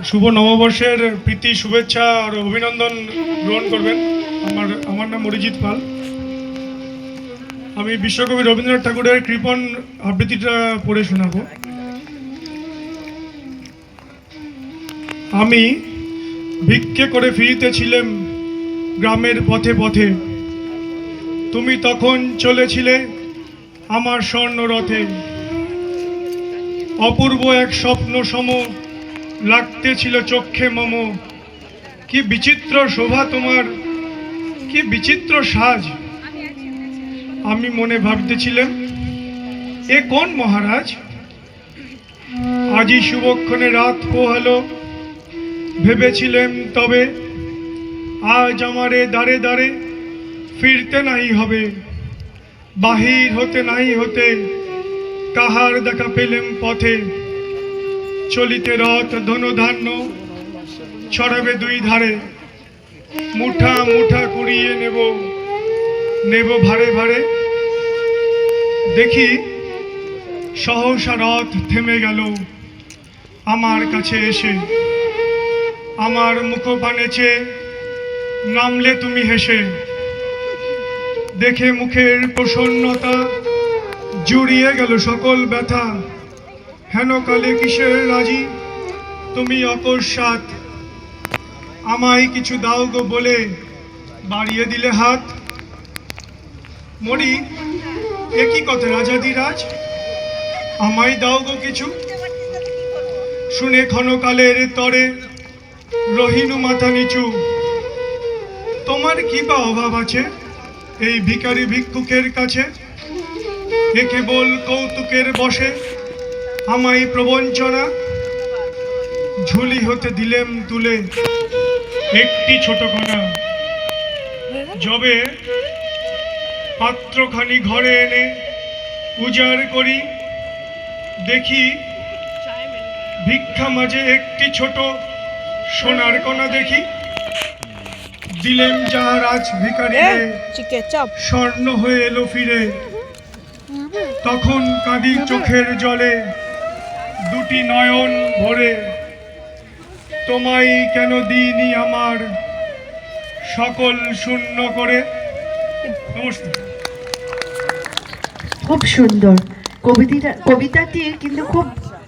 শুভ নববর্ষের প্রীতি শুভেচ্ছা আর অভিনন্দন গ্রহণ করবেন। আমার নাম অরিজিৎ পাল। আমি বিশ্বকবি রবীন্দ্রনাথ ঠাকুরের কৃপণ আবৃত্তিটা পড়ে শোনাবো। আমি ভিক্ষে করে ফিরিতেছিলাম গ্রামের পথে পথে, তুমি তখন চলেছিলে আমার স্বর্ণরথে। অপূর্ব এক স্বপ্ন সম লাগতেছিল চক্ষে মম, কি বিচিত্র শোভা তোমার, কি বিচিত্র সাজ। আমি মনে ভাবতেছিলাম, এ কোন মহারাজ? আজি শুভক্ষণে রাত পোহালো, ভেবেছিলেন তবে আজ আমারে দাঁড়ে দাঁড়ে ফিরতে নাই হবে। বাহির হতে নাই হতে কাহার দেখা পেলেম পথে, চলিতে রথ ধনুধান্য ছড়াবে দুই ধারে। মুঠা মুঠা কুড়িয়ে নেব নেব ভারে ভারে। দেখি সহসা রথ থেমে গেল আমার কাছে এসে। আমার মুখপানে চেয়ে নামলে তুমি হেসে। দেখে মুখের প্রসন্নতা জুড়িয়ে গেল সকল ব্যথা। হেন কালে কিসের রাজি তুমি অকস্মাৎ, আমায় কিছু দাও গো বলে বাড়িয়ে দিলে হাত। মরি একই কথা রাজাধিরাজ, আমায় দাও গো কিছু। শুনে ক্ষণকালের তরে রহিনু মাথা নিচু। তোমার কি বা অভাব আছে এই ভিখারি ভিক্ষুকের কাছে? এ কেবল কৌতুকের বসে আমায় প্রবঞ্চনা। ঝুলি হতে দিলেম তুলে একটি ছোট কণা। যবে পাত্রখানি ঘরে এনে উজাড় করি, দেখি ভিক্ষা মাঝে একটি ছোট সোনার কণা দেখি। দিলেম যাহার আজ ভিখারি স্বর্ণ হয়ে এলো ফিরে। তখন কাঁদি চোখের জলে দুটি নয়ন ভরে। তোমায় কেন দিইনি আমার সকল শূন্য করে। নমস্কার। খুব সুন্দর কবিতাটি কিন্তু খুব